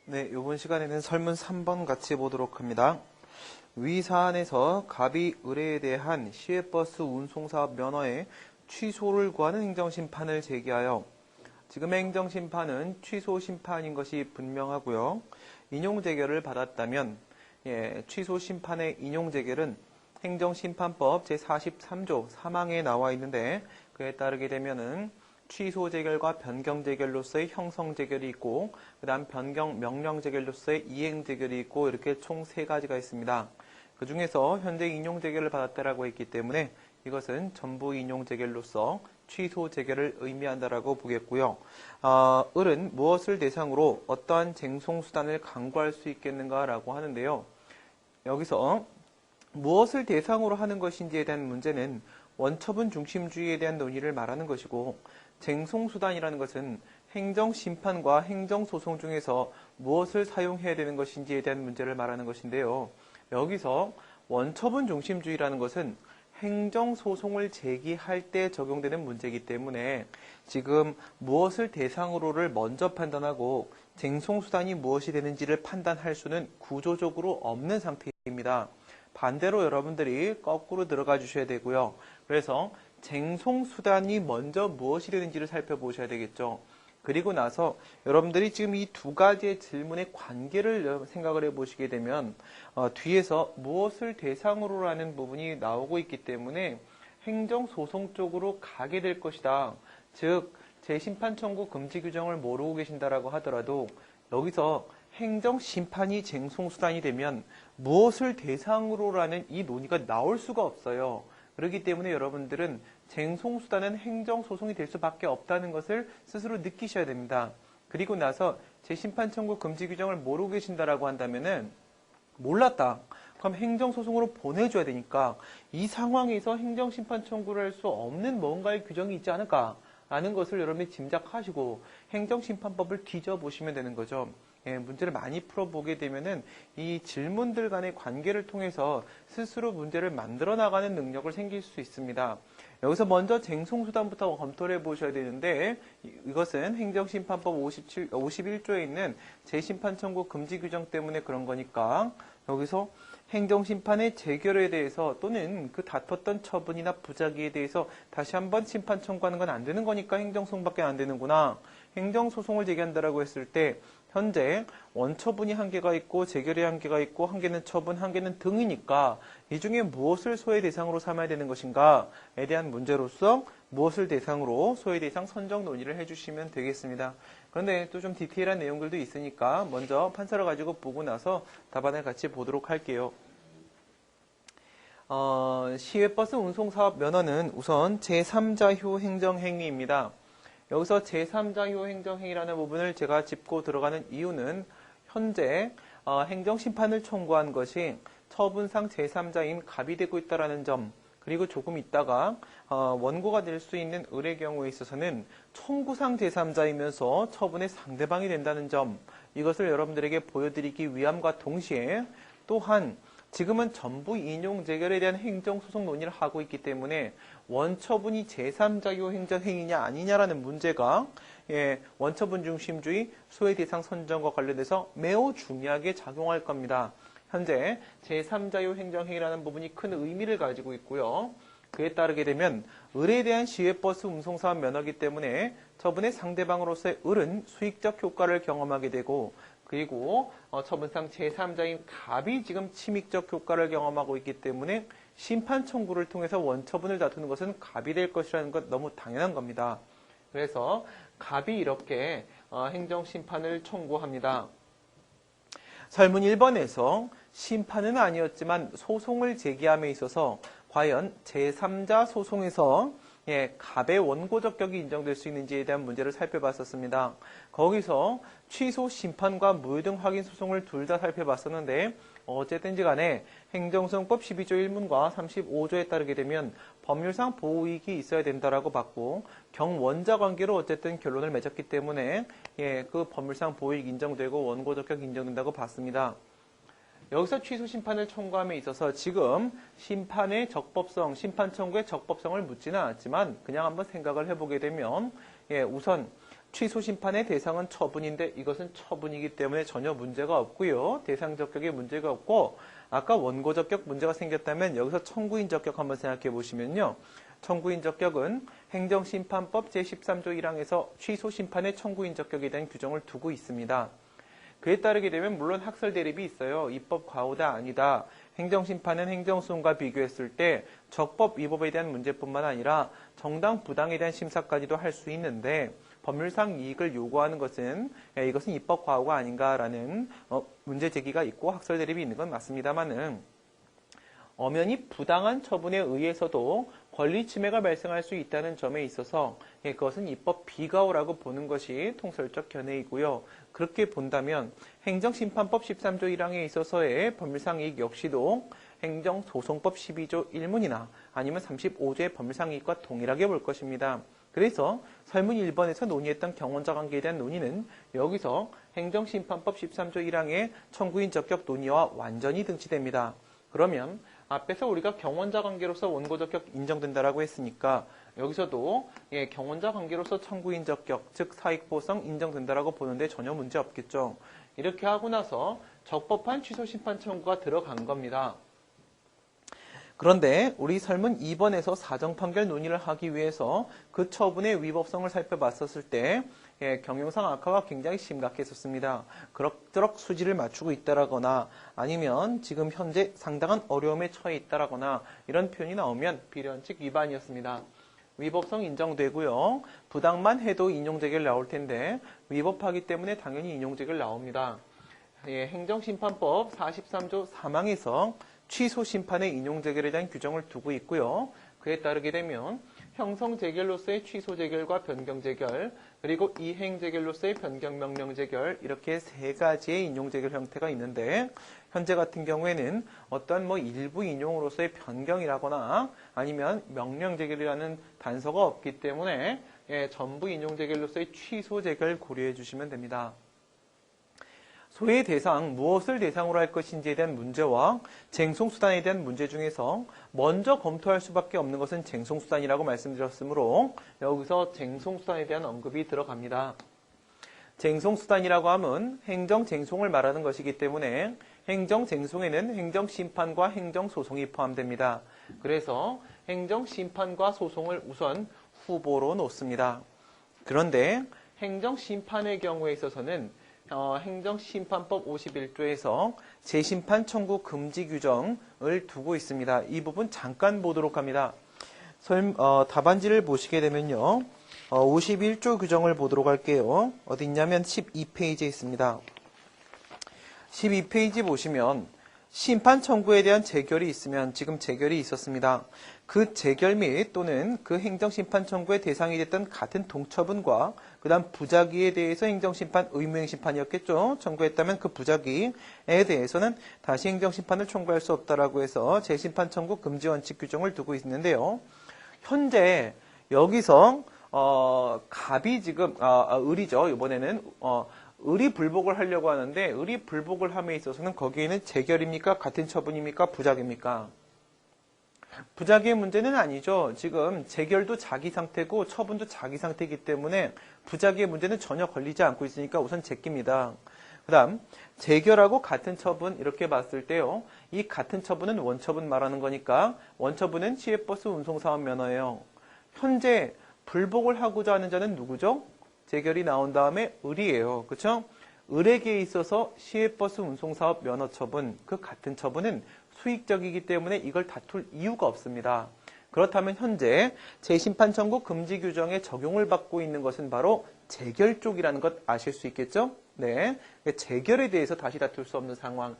네, 이번 시간에는 설문 3번 같이 보도록 합니다. 위 사안에서 갑이 의뢰에 대한 시외버스 운송사업 면허의 취소를 구하는 행정심판을 제기하여 지금의 행정심판은 취소 심판인 것이 분명하고요. 인용재결을 받았다면 취소 심판의 인용재결은 행정심판법 제43조 3항에 나와 있는데 그에 따르게 되면은 취소 재결과 변경 재결로서의 형성 재결이 있고 그 다음 변경 명령 재결로서의 이행 재결이 있고 이렇게 총 3가지가 있습니다. 그 중에서 현재 인용 재결을 받았다라고 했기 때문에 이것은 전부 인용 재결로서 취소 재결을 의미한다라고 보겠고요. 을은 무엇을 대상으로 어떠한 쟁송 수단을 강구할 수 있겠는가라고 하는데요. 여기서 무엇을 대상으로 하는 것인지에 대한 문제는 원처분 중심주의에 대한 논의를 말하는 것이고 쟁송수단이라는 것은 행정심판과 행정소송 중에서 무엇을 사용해야 되는 것인지에 대한 문제를 말하는 것인데요. 여기서 원처분 중심주의라는 것은 행정소송을 제기할 때 적용되는 문제이기 때문에 지금 무엇을 대상으로를 먼저 판단하고 쟁송수단이 무엇이 되는지를 판단할 수는 구조적으로 없는 상태입니다. 반대로 여러분들이 거꾸로 들어가 주셔야 되고요. 그래서 쟁송수단이 먼저 무엇이 되는지를 살펴보셔야 되겠죠. 그리고 나서 여러분들이 지금 이 두 가지의 질문의 관계를 생각을 해보시게 되면 뒤에서 무엇을 대상으로라는 부분이 나오고 있기 때문에 행정소송 쪽으로 가게 될 것이다. 즉 재심판 청구 금지 규정을 모르고 계신다라고 하더라도 여기서 행정심판이 쟁송수단이 되면 무엇을 대상으로라는 이 논의가 나올 수가 없어요. 그렇기 때문에 여러분들은 쟁송수단은 행정소송이 될 수밖에 없다는 것을 스스로 느끼셔야 됩니다. 그리고 나서 재심판 청구 금지 규정을 모르고 계신다라고 한다면은 몰랐다. 그럼 행정소송으로 보내줘야 되니까 이 상황에서 행정심판 청구를 할 수 없는 뭔가의 규정이 있지 않을까 라는 것을 여러분이 짐작하시고 행정심판법을 뒤져보시면 되는 거죠. 문제를 많이 풀어보게 되면은 이 질문들 간의 관계를 통해서 스스로 문제를 만들어 나가는 능력을 생길 수 있습니다. 여기서 먼저 쟁송수단부터 검토를 해보셔야 되는데 이것은 행정심판법 51조에 있는 재심판 청구 금지 규정 때문에 그런 거니까 여기서 행정심판의 재결에 대해서 또는 그 다퉜던 처분이나 부작위에 대해서 다시 한번 심판 청구하는 건 안 되는 거니까 행정소송밖에 안 되는구나. 행정소송을 제기한다라고 했을 때 현재 원처분이 한 개가 있고 재결의 한 개가 있고 한 개는 처분, 한 개는 등이니까 이 중에 무엇을 소외 대상으로 삼아야 되는 것인가에 대한 문제로서 무엇을 대상으로 소외 대상 선정 논의를 해주시면 되겠습니다. 그런데 또 좀 디테일한 내용들도 있으니까 먼저 판사를 가지고 보고 나서 답안을 같이 보도록 할게요. 시외버스 운송사업 면허는 우선 제3자효 행정행위입니다. 여기서 제3자효 행정행위라는 부분을 제가 짚고 들어가는 이유는 현재 행정심판을 청구한 것이 처분상 제3자인 갑이 되고 있다는 점, 그리고 조금 있다가 원고가 될 수 있는 을의 경우에 있어서는 청구상 제3자이면서 처분의 상대방이 된다는 점, 이것을 여러분들에게 보여드리기 위함과 동시에 또한 지금은 전부 인용 재결에 대한 행정소송 논의를 하고 있기 때문에 원처분이 제3자효 행정행위냐 아니냐라는 문제가 원처분 중심주의 소외 대상 선정과 관련돼서 매우 중요하게 작용할 겁니다. 현재 제3자효 행정행위라는 부분이 큰 의미를 가지고 있고요. 그에 따르게 되면 을에 대한 시외버스 운송사업 면허이기 때문에 처분의 상대방으로서의 을은 수익적 효과를 경험하게 되고 그리고 처분상 제3자인 갑이 지금 침익적 효과를 경험하고 있기 때문에 심판 청구를 통해서 원처분을 다투는 것은 갑이 될 것이라는 것 너무 당연한 겁니다. 그래서 갑이 이렇게 행정심판을 청구합니다. 설문 1번에서 심판은 아니었지만 소송을 제기함에 있어서 과연 제3자 소송에서 갑의 원고적 격이 인정될 수 있는지에 대한 문제를 살펴봤었습니다. 거기서 취소 심판과 무효등 확인 소송을 둘 다 살펴봤었는데 어쨌든지 간에 행정소송법 12조 1문과 35조에 따르게 되면 법률상 보호이익이 있어야 된다라고 봤고 경원자 관계로 어쨌든 결론을 맺었기 때문에 그 법률상 보호이익 인정되고 원고적 격 인정된다고 봤습니다. 여기서 취소 심판을 청구함에 있어서 지금 심판의 적법성, 심판 청구의 적법성을 묻지는 않았지만 그냥 한번 생각을 해보게 되면 우선 취소 심판의 대상은 처분인데 이것은 처분이기 때문에 전혀 문제가 없고요. 대상 적격에 문제가 없고 아까 원고 적격 문제가 생겼다면 여기서 청구인 적격 한번 생각해 보시면요. 청구인 적격은 행정심판법 제13조 1항에서 취소 심판의 청구인 적격에 대한 규정을 두고 있습니다. 그에 따르게 되면 물론 학설 대립이 있어요. 입법 과오다 아니다. 행정심판은 행정소송과 비교했을 때 적법 위법에 대한 문제뿐만 아니라 정당 부당에 대한 심사까지도 할 수 있는데 법률상 이익을 요구하는 것은 이것은 입법 과오가 아닌가라는 문제 제기가 있고 학설 대립이 있는 건 맞습니다만은 엄연히 부당한 처분에 의해서도 권리 침해가 발생할 수 있다는 점에 있어서 그것은 입법 비과오라고 보는 것이 통설적 견해이고요. 그렇게 본다면 행정심판법 13조 1항에 있어서의 법률상 이익 역시도 행정소송법 12조 1문이나 아니면 35조의 법률상 이익과 동일하게 볼 것입니다. 그래서 설문 1번에서 논의했던 경원자 관계에 대한 논의는 여기서 행정심판법 13조 1항의 청구인 적격 논의와 완전히 등치됩니다. 그러면 앞에서 우리가 경원자 관계로서 원고 적격 인정된다라고 했으니까 여기서도 경원자 관계로서 청구인 적격, 즉 사익보상 인정된다라고 보는데 전혀 문제 없겠죠. 이렇게 하고 나서 적법한 취소 심판 청구가 들어간 겁니다. 그런데 우리 설문 2번에서 사정 판결 논의를 하기 위해서 그 처분의 위법성을 살펴봤었을 때 경영상 악화가 굉장히 심각했었습니다. 그럭저럭 수지를 맞추고 있다라거나 아니면 지금 현재 상당한 어려움에 처해 있다라거나 이런 표현이 나오면 비례원칙 위반이었습니다. 위법성 인정되고요. 부당만 해도 인용재결 나올 텐데 위법하기 때문에 당연히 인용재결 나옵니다. 행정심판법 43조 3항에서 취소 심판의 인용재결에 대한 규정을 두고 있고요. 그에 따르게 되면 형성재결로서의 취소재결과 변경재결, 그리고 이행재결로서의 변경명령재결 이렇게 세 가지의 인용재결 형태가 있는데 현재 같은 경우에는 어떤 일부 인용으로서의 변경이라거나 아니면 명령재결이라는 단서가 없기 때문에 전부 인용재결로서의 취소재결 고려해 주시면 됩니다. 소의 대상, 무엇을 대상으로 할 것인지에 대한 문제와 쟁송수단에 대한 문제 중에서 먼저 검토할 수밖에 없는 것은 쟁송수단이라고 말씀드렸으므로 여기서 쟁송수단에 대한 언급이 들어갑니다. 쟁송수단이라고 하면 행정쟁송을 말하는 것이기 때문에 행정쟁송에는 행정심판과 행정소송이 포함됩니다. 그래서 행정심판과 소송을 우선 후보로 놓습니다. 그런데 행정심판의 경우에 있어서는 행정심판법 51조에서 재심판 청구 금지 규정을 두고 있습니다. 이 부분 잠깐 보도록 합니다. 답안지를 보시게 되면요. 51조 규정을 보도록 할게요. 어디 있냐면 12페이지에 있습니다. 12페이지 보시면 심판 청구에 대한 재결이 있으면 지금 재결이 있었습니다. 그 재결 및 또는 그 행정심판 청구의 대상이 됐던 같은 동처분과 그 다음 부작위에 대해서 행정심판 의무행심판이었겠죠. 청구했다면 그 부작위에 대해서는 다시 행정심판을 청구할 수 없다라고 해서 재심판 청구 금지 원칙 규정을 두고 있는데요. 현재 여기서 갑이 지금 을이죠. 이번에는 을이 불복을 하려고 하는데 을이 불복을 함에 있어서는 거기에는 재결입니까? 같은 처분입니까? 부작입니까? 부작위의 문제는 아니죠. 지금 재결도 자기 상태고 처분도 자기 상태이기 때문에 부작위의 문제는 전혀 걸리지 않고 있으니까 우선 제낍니다. 그 다음 재결하고 같은 처분 이렇게 봤을 때요. 이 같은 처분은 원처분 말하는 거니까 원처분은 시외버스 운송사업 면허예요. 현재 불복을 하고자 하는 자는 누구죠? 재결이 나온 다음에 을이에요. 그렇죠? 을에게 있어서 시외버스 운송사업 면허 처분, 그 같은 처분은 수익적이기 때문에 이걸 다툴 이유가 없습니다. 그렇다면 현재 재심판 청구 금지 규정에 적용을 받고 있는 것은 바로 재결 쪽이라는 것 아실 수 있겠죠? 네, 재결에 대해서 다시 다툴 수 없는 상황.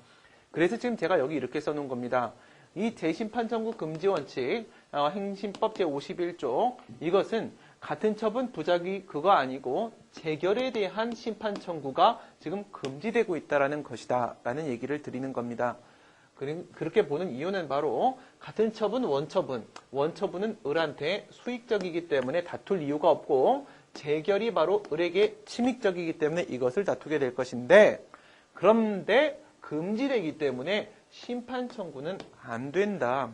그래서 지금 제가 여기 이렇게 써놓은 겁니다. 이 재심판 청구 금지 원칙, 행심법 제51조 이것은 같은 처분 부작위 그거 아니고 재결에 대한 심판 청구가 지금 금지되고 있다는 것이다 라는 얘기를 드리는 겁니다. 그렇게 보는 이유는 바로 같은 처분, 원처분은 을한테 수익적이기 때문에 다툴 이유가 없고 재결이 바로 을에게 침익적이기 때문에 이것을 다투게 될 것인데 그런데 금지되기 때문에 심판 청구는 안 된다.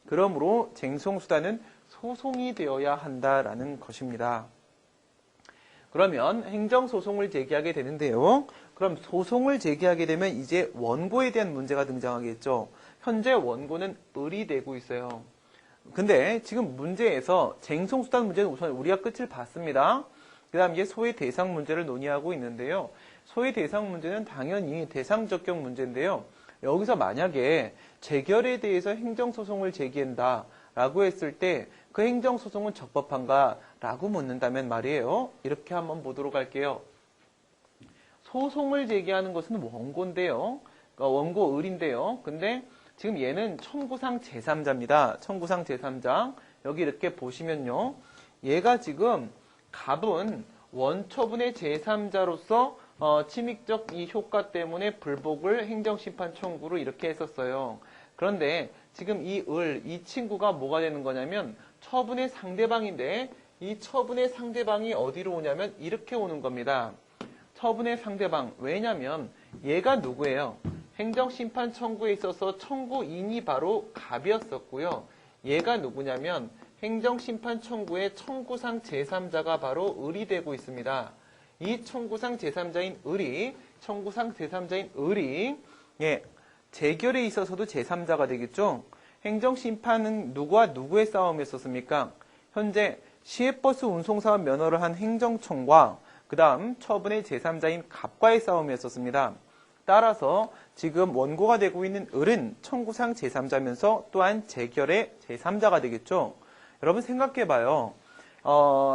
그러므로 쟁송수단은 소송이 되어야 한다라는 것입니다. 그러면 행정소송을 제기하게 되는데요. 그럼 소송을 제기하게 되면 이제 원고에 대한 문제가 등장하겠죠. 현재 원고는 을이 되고 있어요. 근데 지금 문제에서 쟁송수단 문제는 우선 우리가 끝을 봤습니다. 그 다음 이제 소외 대상 문제를 논의하고 있는데요. 소외 대상 문제는 당연히 대상 적격 문제인데요. 여기서 만약에 재결에 대해서 행정소송을 제기한다 라고 했을 때 그 행정소송은 적법한가 라고 묻는다면 말이에요. 이렇게 한번 보도록 할게요. 소송을 제기하는 것은 원고인데요. 원고 을인데요. 근데 지금 얘는 청구상 제3자입니다. 청구상 제3자. 여기 이렇게 보시면요. 얘가 지금 갑은 원처분의 제3자로서 침익적 이 효과 때문에 불복을 행정심판 청구로 이렇게 했었어요. 그런데 지금 이 친구가 뭐가 되는 거냐면 처분의 상대방인데 이 처분의 상대방이 어디로 오냐면 이렇게 오는 겁니다. 처분의 상대방. 왜냐면 얘가 누구예요? 행정심판 청구에 있어서 청구인이 바로 갑이었었고요. 얘가 누구냐면 행정심판 청구의 청구상 제3자가 바로 을이 되고 있습니다. 이 청구상 제3자인 을이 재결에 있어서도 제3자가 되겠죠. 행정심판은 누구와 누구의 싸움이었었습니까? 현재 시외버스 운송사업 면허를 한 행정청과 그 다음 처분의 제3자인 갑과의 싸움이었었습니다. 따라서 지금 원고가 되고 있는 을은 청구상 제3자면서 또한 재결의 제3자가 되겠죠. 여러분 생각해봐요.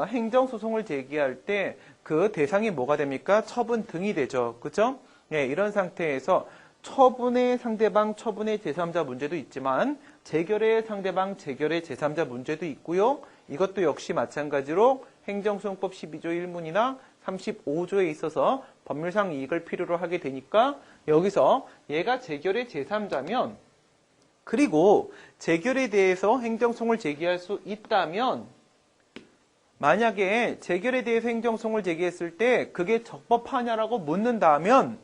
행정소송을 제기할 때 그 대상이 뭐가 됩니까? 처분 등이 되죠. 그죠? 네, 이런 상태에서 처분의 상대방, 처분의 제3자 문제도 있지만 재결의 상대방, 재결의 제3자 문제도 있고요. 이것도 역시 마찬가지로 행정소송법 12조 1문이나 35조에 있어서 법률상 이익을 필요로 하게 되니까 여기서 얘가 재결의 제3자면 그리고 재결에 대해서 행정소송을 제기할 수 있다면 만약에 재결에 대해서 행정소송을 제기했을 때 그게 적법하냐라고 묻는다면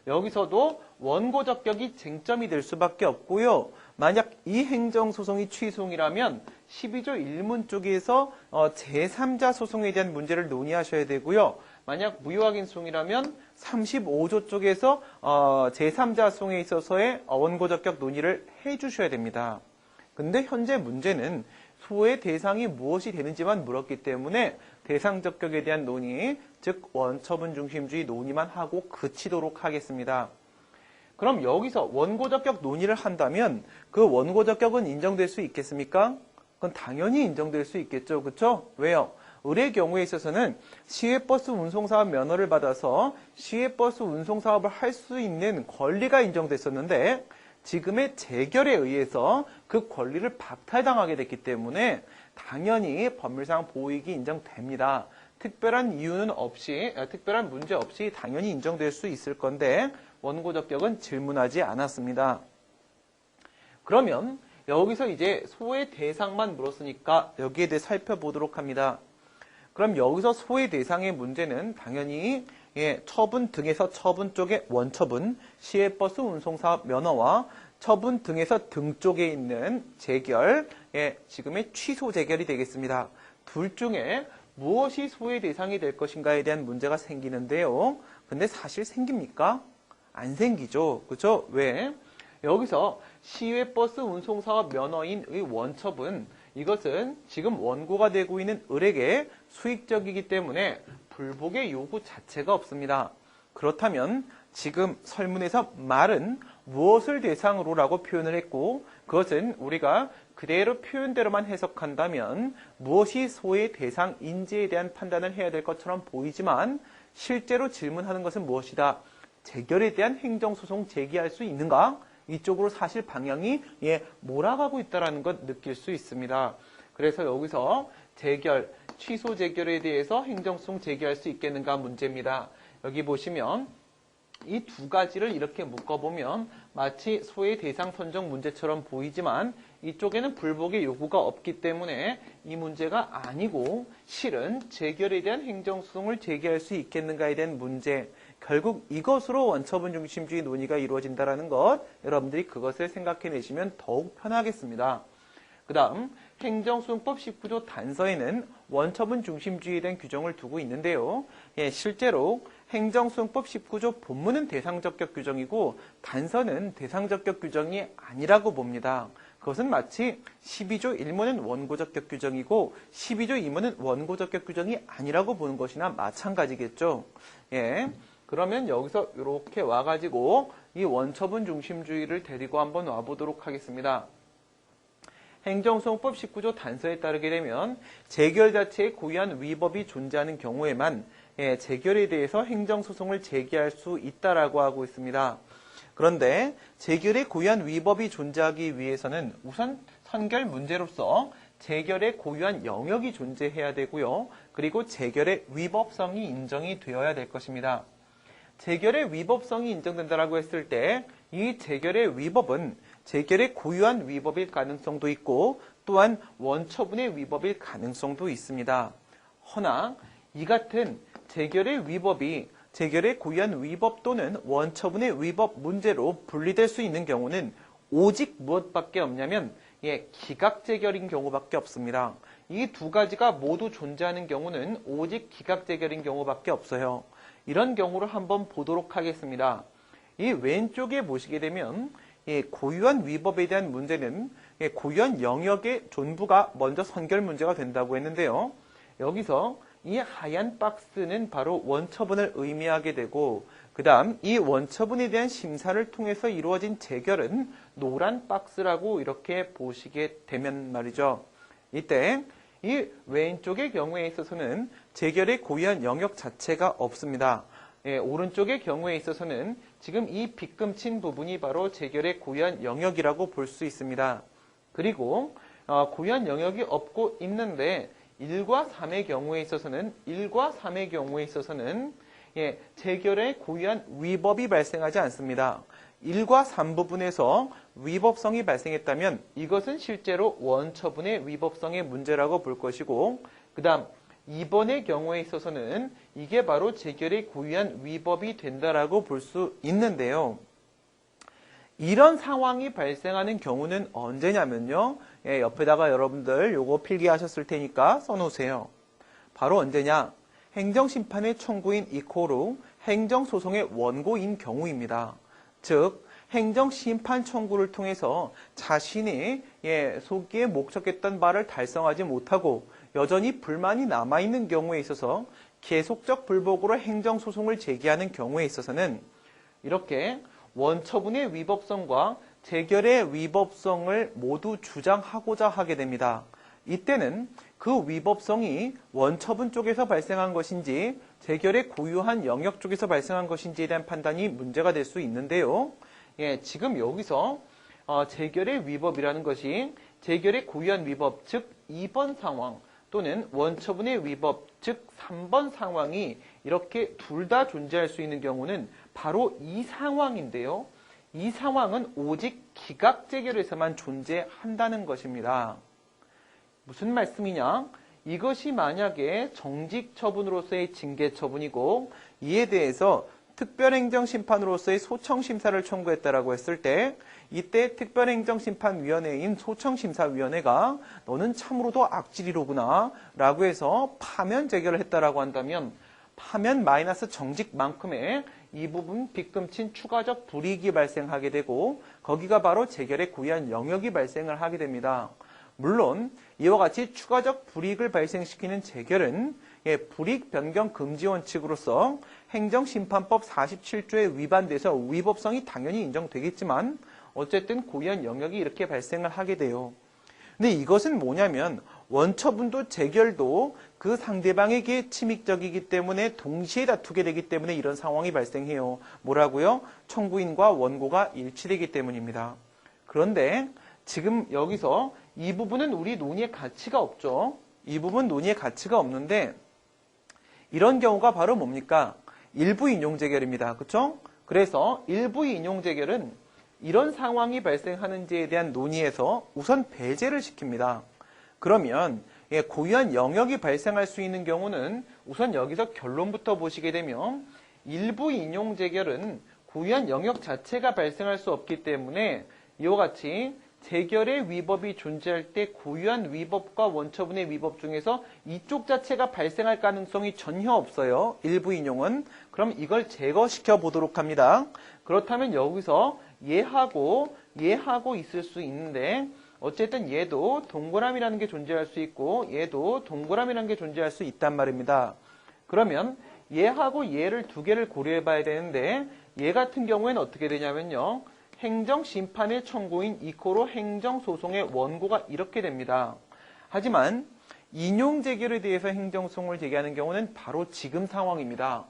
여기서도 원고 적격이 쟁점이 될 수밖에 없고요. 만약 이 행정소송이 취소이라면 12조 1문 쪽에서 제3자 소송에 대한 문제를 논의하셔야 되고요. 만약 무효확인 소송이라면 35조 쪽에서 제3자 소송에 있어서의 원고 적격 논의를 해주셔야 됩니다. 근데 현재 문제는 소의 대상이 무엇이 되는지만 물었기 때문에 대상 적격에 대한 논의, 즉 원처분 중심주의 논의만 하고 그치도록 하겠습니다. 그럼 여기서 원고 적격 논의를 한다면 그 원고 적격은 인정될 수 있겠습니까? 그건 당연히 인정될 수 있겠죠. 그렇죠? 왜요? 을의 경우에 있어서는 시외버스 운송사업 면허를 받아서 시외버스 운송사업을 할 수 있는 권리가 인정됐었는데 지금의 재결에 의해서 그 권리를 박탈당하게 됐기 때문에 당연히 법률상 보호이익이 인정됩니다. 특별한 이유는 없이, 특별한 문제 없이 당연히 인정될 수 있을 건데 원고 적격은 질문하지 않았습니다. 그러면 여기서 이제 소의 대상만 물었으니까 여기에 대해 살펴보도록 합니다. 그럼 여기서 소의 대상의 문제는 당연히 처분 등에서 처분 쪽의 원처분, 시외버스 운송사업 면허와 처분 등에서 등 쪽에 있는 재결, 지금의 취소 재결이 되겠습니다. 둘 중에 무엇이 소의 대상이 될 것인가에 대한 문제가 생기는데요. 근데 사실 생깁니까? 안 생기죠. 그렇죠? 왜? 여기서 시외버스 운송사업 면허인의 원처분, 이것은 지금 원고가 되고 있는 을에게 수익적이기 때문에 불복의 요구 자체가 없습니다. 그렇다면 지금 설문에서 말은 무엇을 대상으로 라고 표현을 했고 그것은 우리가 그대로 표현대로만 해석한다면 무엇이 소의 대상인지에 대한 판단을 해야 될 것처럼 보이지만 실제로 질문하는 것은 무엇이다? 재결에 대한 행정소송 제기할 수 있는가? 이쪽으로 사실 방향이 몰아가고 있다는 것 느낄 수 있습니다. 그래서 여기서 재결, 취소 재결에 대해서 행정소송 제기할 수 있겠는가 문제입니다. 여기 보시면 이 두 가지를 이렇게 묶어보면 마치 소의 대상 선정 문제처럼 보이지만 이쪽에는 불복의 요구가 없기 때문에 이 문제가 아니고 실은 재결에 대한 행정소송을 제기할 수 있겠는가에 대한 문제, 결국 이것으로 원처분 중심주의 논의가 이루어진다는 것, 여러분들이 그것을 생각해내시면 더욱 편하겠습니다. 그 다음 행정소송법 19조 단서에는 원처분 중심주의에 대한 규정을 두고 있는데요. 실제로 행정소송법 19조 본문은 대상적격 규정이고 단서는 대상적격 규정이 아니라고 봅니다. 그것은 마치 12조 1문은 원고적격 규정이고 12조 2문은 원고적격 규정이 아니라고 보는 것이나 마찬가지겠죠. 그러면 여기서 이렇게 와가지고 이 원처분 중심주의를 데리고 한번 와보도록 하겠습니다. 행정소송법 19조 단서에 따르게 되면 재결 자체에 고유한 위법이 존재하는 경우에만 재결에 대해서 행정소송을 제기할 수 있다라고 하고 있습니다. 그런데 재결에 고유한 위법이 존재하기 위해서는 우선 선결 문제로서 재결에 고유한 영역이 존재해야 되고요. 그리고 재결의 위법성이 인정이 되어야 될 것입니다. 재결의 위법성이 인정된다라고 했을 때 이 재결의 위법은 재결의 고유한 위법일 가능성도 있고 또한 원처분의 위법일 가능성도 있습니다. 허나 이 같은 재결의 위법이 재결의 고유한 위법 또는 원처분의 위법 문제로 분리될 수 있는 경우는 오직 무엇밖에 없냐면 기각재결인 경우밖에 없습니다. 이 두 가지가 모두 존재하는 경우는 오직 기각재결인 경우밖에 없어요. 이런 경우를 한번 보도록 하겠습니다. 이 왼쪽에 보시게 되면 고유한 위법에 대한 문제는 고유한 영역의 존부가 먼저 선결 문제가 된다고 했는데요. 여기서 이 하얀 박스는 바로 원처분을 의미하게 되고 그 다음 이 원처분에 대한 심사를 통해서 이루어진 재결은 노란 박스라고 이렇게 보시게 되면 말이죠. 이때 이 왼쪽의 경우에 있어서는 재결의 고유한 영역 자체가 없습니다. 오른쪽의 경우에 있어서는 지금 이 빗금친 부분이 바로 재결의 고유한 영역이라고 볼 수 있습니다. 그리고 고유한 영역이 없고 있는데 1과 3의 경우에 있어서는 재결의 고유한 위법이 발생하지 않습니다. 1과 3 부분에서 위법성이 발생했다면 이것은 실제로 원처분의 위법성의 문제라고 볼 것이고 그 다음 2번의 경우에 있어서는 이게 바로 재결의 고유한 위법이 된다라고 볼 수 있는데요. 이런 상황이 발생하는 경우는 언제냐면요. 옆에다가 여러분들 요거 필기하셨을 테니까 써놓으세요. 바로 언제냐? 행정심판의 청구인 이코르 행정소송의 원고인 경우입니다. 즉 행정심판 청구를 통해서 자신이 소기에 목적했던 바를 달성하지 못하고 여전히 불만이 남아있는 경우에 있어서 계속적 불복으로 행정소송을 제기하는 경우에 있어서는 이렇게 원처분의 위법성과 재결의 위법성을 모두 주장하고자 하게 됩니다. 이때는 그 위법성이 원처분 쪽에서 발생한 것인지 재결의 고유한 영역 쪽에서 발생한 것인지에 대한 판단이 문제가 될 수 있는데요. 지금 여기서 재결의 위법이라는 것이 재결의 고유한 위법, 즉 2번 상황 또는 원처분의 위법, 즉 3번 상황이 이렇게 둘 다 존재할 수 있는 경우는 바로 이 상황인데요. 이 상황은 오직 기각재결에서만 존재한다는 것입니다. 무슨 말씀이냐? 이것이 만약에 정직처분으로서의 징계처분이고 이에 대해서 특별행정심판으로서의 소청심사를 청구했다라고 했을 때 이때 특별행정심판위원회인 소청심사위원회가 너는 참으로도 악질이로구나 라고 해서 파면 재결을 했다라고 한다면 파면 마이너스 정직만큼의 이 부분 빗금친 추가적 불이익이 발생하게 되고 거기가 바로 재결의 고유한 영역이 발생을 하게 됩니다. 물론 이와 같이 추가적 불이익을 발생시키는 재결은 불이익 변경 금지 원칙으로서 행정심판법 47조에 위반돼서 위법성이 당연히 인정되겠지만 어쨌든 고유한 영역이 이렇게 발생을 하게 돼요. 근데 이것은 뭐냐면 원처분도 재결도 그 상대방에게 침익적이기 때문에 동시에 다투게 되기 때문에 이런 상황이 발생해요. 뭐라고요? 청구인과 원고가 일치되기 때문입니다. 그런데 지금 여기서 이 부분은 우리 논의의 가치가 없죠. 이 부분 논의의 가치가 없는데 이런 경우가 바로 뭡니까? 일부 인용 재결입니다. 그렇죠? 그래서 일부 인용 재결은 이런 상황이 발생하는지에 대한 논의에서 우선 배제를 시킵니다. 그러면 고유한 영역이 발생할 수 있는 경우는 우선 여기서 결론부터 보시게 되면 일부 인용 재결은 고유한 영역 자체가 발생할 수 없기 때문에 이와 같이 재결의 위법이 존재할 때 고유한 위법과 원처분의 위법 중에서 이쪽 자체가 발생할 가능성이 전혀 없어요. 일부 인용은. 그럼 이걸 제거시켜 보도록 합니다. 그렇다면 여기서 얘하고 있을 수 있는데 어쨌든 얘도 동그라미라는 게 존재할 수 있고 얘도 동그라미라는 게 존재할 수 있단 말입니다. 그러면 얘하고 얘를 두 개를 고려해 봐야 되는데 얘 같은 경우에는 어떻게 되냐면요. 행정심판의 청구인 이코로 행정소송의 원고가 이렇게 됩니다. 하지만 인용재결에 대해서 행정소송을 제기하는 경우는 바로 지금 상황입니다.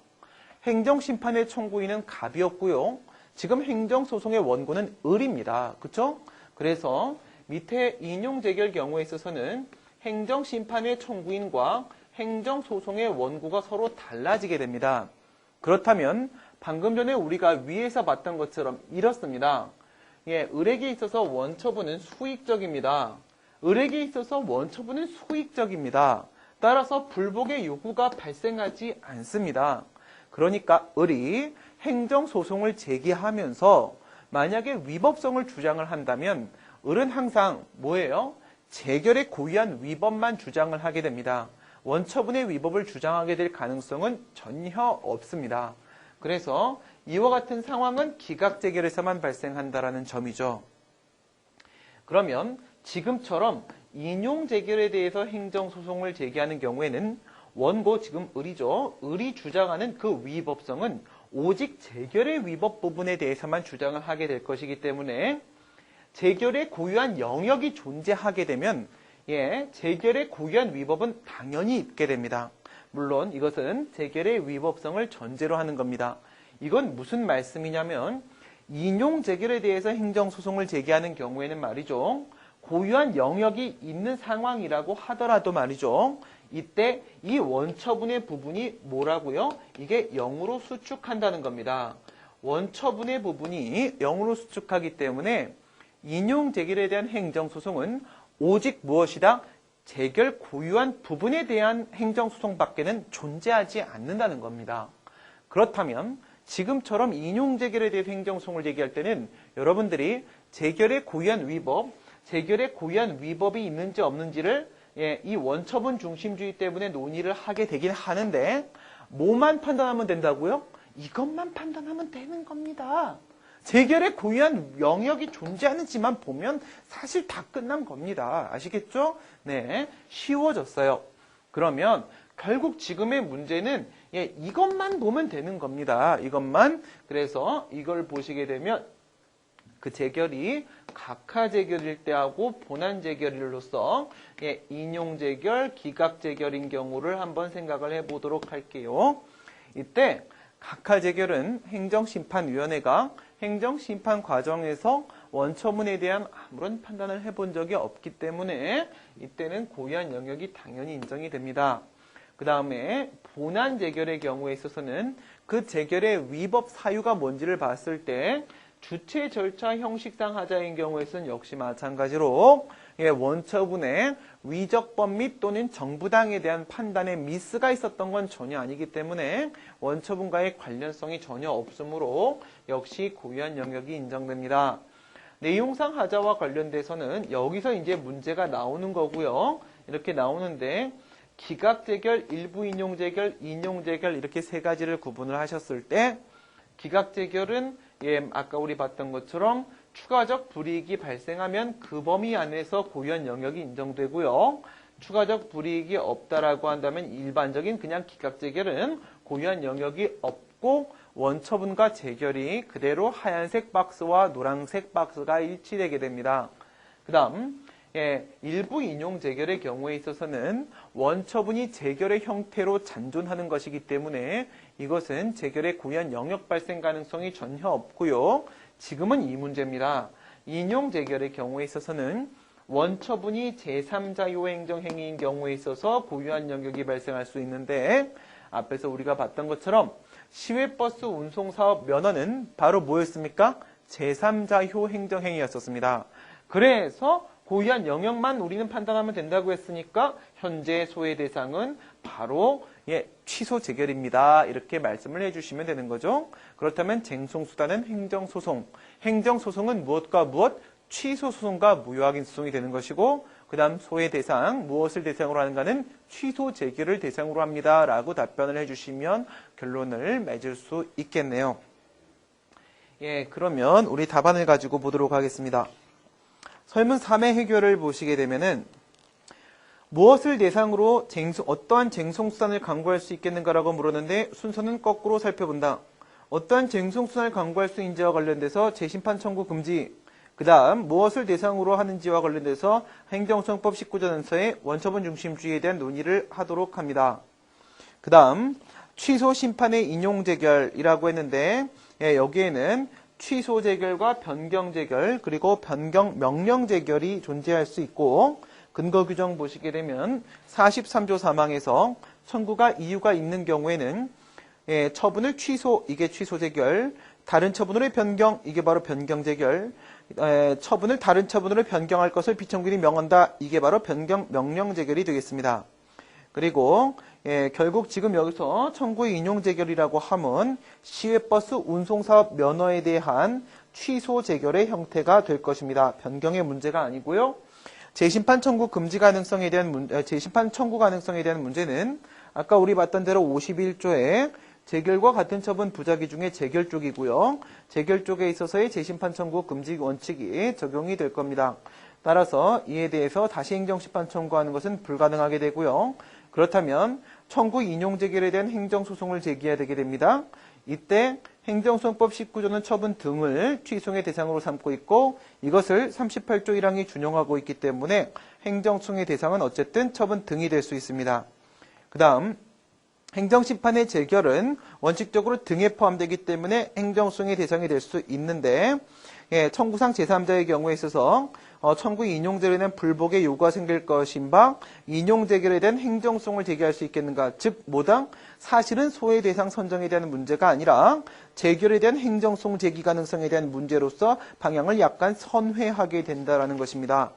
행정심판의 청구인은 갑이었고요. 지금 행정소송의 원고는 을입니다. 그쵸? 그래서 밑에 인용재결 경우에 있어서는 행정심판의 청구인과 행정소송의 원고가 서로 달라지게 됩니다. 그렇다면 방금 전에 우리가 위에서 봤던 것처럼 이렇습니다. 을에게 있어서 원처분은 수익적입니다. 을에게 있어서 원처분은 수익적입니다. 따라서 불복의 요구가 발생하지 않습니다. 그러니까 을이 행정소송을 제기하면서 만약에 위법성을 주장을 한다면 을은 항상 뭐예요? 재결의 고유한 위법만 주장을 하게 됩니다. 원처분의 위법을 주장하게 될 가능성은 전혀 없습니다. 그래서 이와 같은 상황은 기각재결에서만 발생한다라는 점이죠. 그러면 지금처럼 인용재결에 대해서 행정소송을 제기하는 경우에는 원고 지금 을이죠. 을이 주장하는 그 위법성은 오직 재결의 위법 부분에 대해서만 주장을 하게 될 것이기 때문에 재결의 고유한 영역이 존재하게 되면 재결의 고유한 위법은 당연히 있게 됩니다. 물론 이것은 재결의 위법성을 전제로 하는 겁니다. 이건 무슨 말씀이냐면 인용재결에 대해서 행정소송을 제기하는 경우에는 말이죠. 고유한 영역이 있는 상황이라고 하더라도 말이죠. 이때 이 원처분의 부분이 뭐라고요? 이게 0으로 수축한다는 겁니다. 원처분의 부분이 0으로 수축하기 때문에 인용재결에 대한 행정소송은 오직 무엇이다? 재결 고유한 부분에 대한 행정소송밖에는 존재하지 않는다는 겁니다. 그렇다면 지금처럼 인용재결에 대해서 행정소송을 제기할 때는 여러분들이 재결의 고유한 위법, 재결의 고유한 위법이 있는지 없는지를 이 원처분 중심주의 때문에 논의를 하게 되긴 하는데 뭐만 판단하면 된다고요? 이것만 판단하면 되는 겁니다. 재결의 고유한 영역이 존재하는지만 보면 사실 다 끝난 겁니다. 아시겠죠? 네, 쉬워졌어요. 그러면 결국 지금의 문제는 이것만 보면 되는 겁니다. 이것만. 그래서 이걸 보시게 되면 그 재결이 각하재결일 때하고 본안재결일로서 인용재결, 기각재결인 경우를 한번 생각을 해보도록 할게요. 이때 각하재결은 행정심판위원회가 행정심판 과정에서 원처분에 대한 아무런 판단을 해본 적이 없기 때문에 이때는 고유한 영역이 당연히 인정이 됩니다. 그 다음에 본안재결의 경우에 있어서는 그 재결의 위법 사유가 뭔지를 봤을 때 주체 절차 형식상 하자인 경우에서는 역시 마찬가지로 원처분의 위적법 및 또는 정부당에 대한 판단에 미스가 있었던 건 전혀 아니기 때문에 원처분과의 관련성이 전혀 없으므로 역시 고유한 영역이 인정됩니다. 내용상 하자와 관련돼서는 여기서 이제 문제가 나오는 거고요. 이렇게 나오는데 기각재결, 일부 인용재결, 인용재결 이렇게 세 가지를 구분을 하셨을 때 기각재결은 아까 우리 봤던 것처럼 추가적 불이익이 발생하면 그 범위 안에서 고유한 영역이 인정되고요. 추가적 불이익이 없다라고 한다면 일반적인 그냥 기각재결은 고유한 영역이 없고 원처분과 재결이 그대로 하얀색 박스와 노란색 박스가 일치되게 됩니다. 그 다음 일부 인용재결의 경우에 있어서는 원처분이 재결의 형태로 잔존하는 것이기 때문에 이것은 재결의 고유한 영역 발생 가능성이 전혀 없고요. 지금은 이 문제입니다. 인용재결의 경우에 있어서는 원처분이 제3자요 행정행위인 경우에 있어서 고유한 영역이 발생할 수 있는데 앞에서 우리가 봤던 것처럼 시외버스 운송사업 면허는 바로 뭐였습니까? 제3자효 행정행위였었습니다. 그래서 고유한 영역만 우리는 판단하면 된다고 했으니까 현재 소외 대상은 바로 취소 재결입니다. 이렇게 말씀을 해주시면 되는 거죠. 그렇다면 쟁송수단은 행정소송. 행정소송은 무엇과 무엇? 취소 소송과 무효확인 소송이 되는 것이고, 그 다음 소의 대상, 무엇을 대상으로 하는가는 취소 재결을 대상으로 합니다. 라고 답변을 해주시면 결론을 맺을 수 있겠네요. 예, 그러면 우리 답안을 가지고 보도록 하겠습니다. 설문 3의 해결을 보시게 되면은 무엇을 대상으로 어떠한 쟁송수단을 강구할 수 있겠는가라고 물었는데 순서는 거꾸로 살펴본다. 어떠한 쟁송수단을 강구할 수 있는지와 관련돼서 재심판 청구 금지, 그 다음 무엇을 대상으로 하는지와 관련돼서 행정소송법 19전에서의 원처분 중심주의에 대한 논의를 하도록 합니다. 그 다음 취소 심판의 인용 재결이라고 했는데 여기에는 취소 재결과 변경 재결 그리고 변경 명령 재결이 존재할 수 있고, 근거 규정 보시게 되면 43조 3항에서 청구가 이유가 있는 경우에는 처분을 취소, 이게 취소 재결, 다른 처분으로의 변경, 이게 바로 변경 재결, 처분을 다른 처분으로 변경할 것을 피청구인이 명한다, 이게 바로 변경 명령 재결이 되겠습니다. 그리고 결국 지금 여기서 청구의 인용 재결이라고 함은 시외버스 운송사업 면허에 대한 취소 재결의 형태가 될 것입니다. 변경의 문제가 아니고요. 재심판 청구 금지 가능성에 대한 재심판 청구 가능성에 대한 문제는 아까 우리 봤던 대로 51조에 재결과 같은 처분 부작위 중에 재결 쪽이고요. 재결 쪽에 있어서의 재심판 청구 금지 원칙이 적용이 될 겁니다. 따라서 이에 대해서 다시 행정심판 청구하는 것은 불가능하게 되고요. 그렇다면 청구 인용 재결에 대한 행정소송을 제기해야 되게 됩니다. 이때 행정소송법 19조는 처분 등을 취소의 대상으로 삼고 있고, 이것을 38조 1항이 준용하고 있기 때문에 행정소송의 대상은 어쨌든 처분 등이 될 수 있습니다. 그 다음 행정심판의 재결은 원칙적으로 등에 포함되기 때문에 행정소송의 대상이 될 수 있는데, 청구상 제3자의 경우에 있어서 청구 인용재결에 대한 불복의 요구가 생길 것인 바 인용재결에 대한 행정소송을 제기할 수 있겠는가, 즉 뭐다? 사실은 소의 대상 선정에 대한 문제가 아니라 재결에 대한 행정소송 제기 가능성에 대한 문제로서 방향을 약간 선회하게 된다는 것입니다.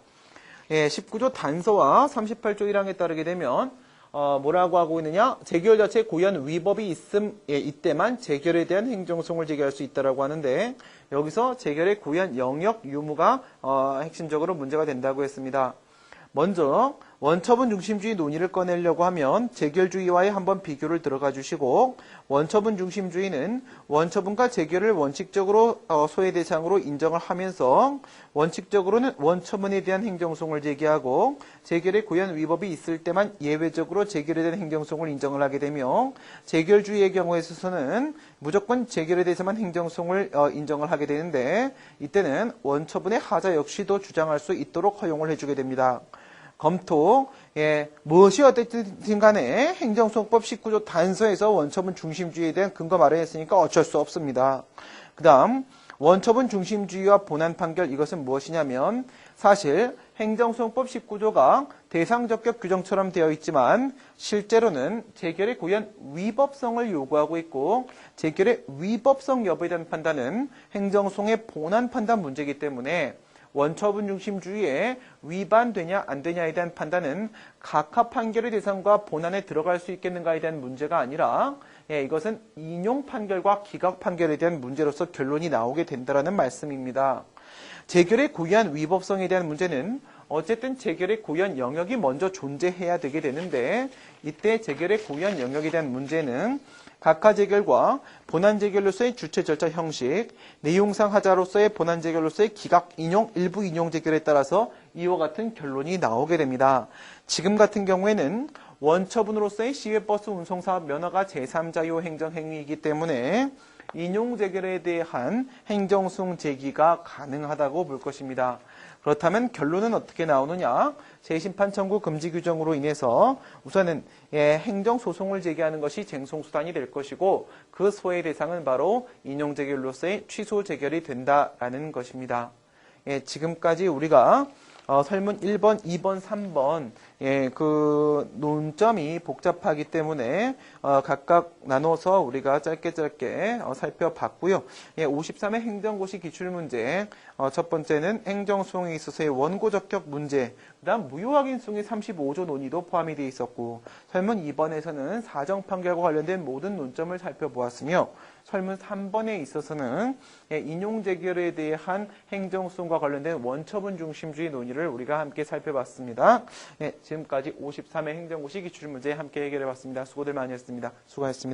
19조 단서와 38조 1항에 따르게 되면 뭐라고 하고 있느냐? 재결 자체에 고유한 위법이 이때만 재결에 대한 행정소송을 제기할 수 있다라고 하는데, 여기서 재결의 고유한 영역 유무가 핵심적으로 문제가 된다고 했습니다. 먼저 원처분 중심주의 논의를 꺼내려고 하면 재결주의와의 한번 비교를 들어가 주시고, 원처분 중심주의는 원처분과 재결을 원칙적으로 소의 대상으로 인정을 하면서 원칙적으로는 원처분에 대한 행정소송을 제기하고, 재결의 고유한 위법이 있을 때만 예외적으로 재결에 대한 행정소송을 인정을 하게 되며, 재결주의의 경우에 있어서는 무조건 재결에 대해서만 행정소송을 인정을 하게 되는데, 이때는 원처분의 하자 역시도 주장할 수 있도록 허용을 해주게 됩니다. 검토, 무엇이 어쨌든 간에 행정소송법 19조 단서에서 원처분 중심주의에 대한 근거 마련했으니까 어쩔 수 없습니다. 그 다음 원처분 중심주의와 본안 판결, 이것은 무엇이냐면 사실 행정소송법 19조가 대상적격 규정처럼 되어 있지만 실제로는 재결의 고유한 위법성을 요구하고 있고, 재결의 위법성 여부에 대한 판단은 행정소송의 본안 판단 문제이기 때문에 원처분 중심주의에 위반되냐 안 되냐에 대한 판단은 각하 판결의 대상과 본안에 들어갈 수 있겠는가에 대한 문제가 아니라 이것은 인용 판결과 기각 판결에 대한 문제로서 결론이 나오게 된다는 말씀입니다. 재결의 고유한 위법성에 대한 문제는 어쨌든 재결의 고유한 영역이 먼저 존재해야 되게 되는데, 이때 재결의 고유한 영역에 대한 문제는 각하 재결과 본안 재결로서의 주체 절차 형식, 내용상 하자로서의 본안 재결로서의 기각 인용, 일부 인용 재결에 따라서 이와 같은 결론이 나오게 됩니다. 지금 같은 경우에는 원처분으로서의 시외버스 운송사업 면허가 제3자요 행정행위이기 때문에 인용 재결에 대한 행정소송 제기가 가능하다고 볼 것입니다. 그렇다면 결론은 어떻게 나오느냐? 재심판 청구 금지 규정으로 인해서 우선은 행정소송을 제기하는 것이 쟁송수단이 될 것이고, 그 소의 대상은 바로 인용재결로서의 취소 재결이 된다라는 것입니다. 지금까지 우리가 설문 1번, 2번, 3번 예, 그 논점이 복잡하기 때문에 각각 나눠서 우리가 짧게 살펴봤고요. 예, 53의 행정고시 기출문제 첫 번째는 행정수행에 있어서의 원고 적격 문제, 그다음 무효확인수의 35조 논의도 포함이 되어 있었고, 설문 2번에서는 사정판결과 관련된 모든 논점을 살펴보았으며, 설문 3번에 있어서는 인용재결에 대한 행정수행과 관련된 원처분 중심주의 논의를 우리가 함께 살펴봤습니다. 지금까지 53회 행정고시 기출문제 함께 해결해봤습니다. 수고들 많이 했습니다. 수고하셨습니다.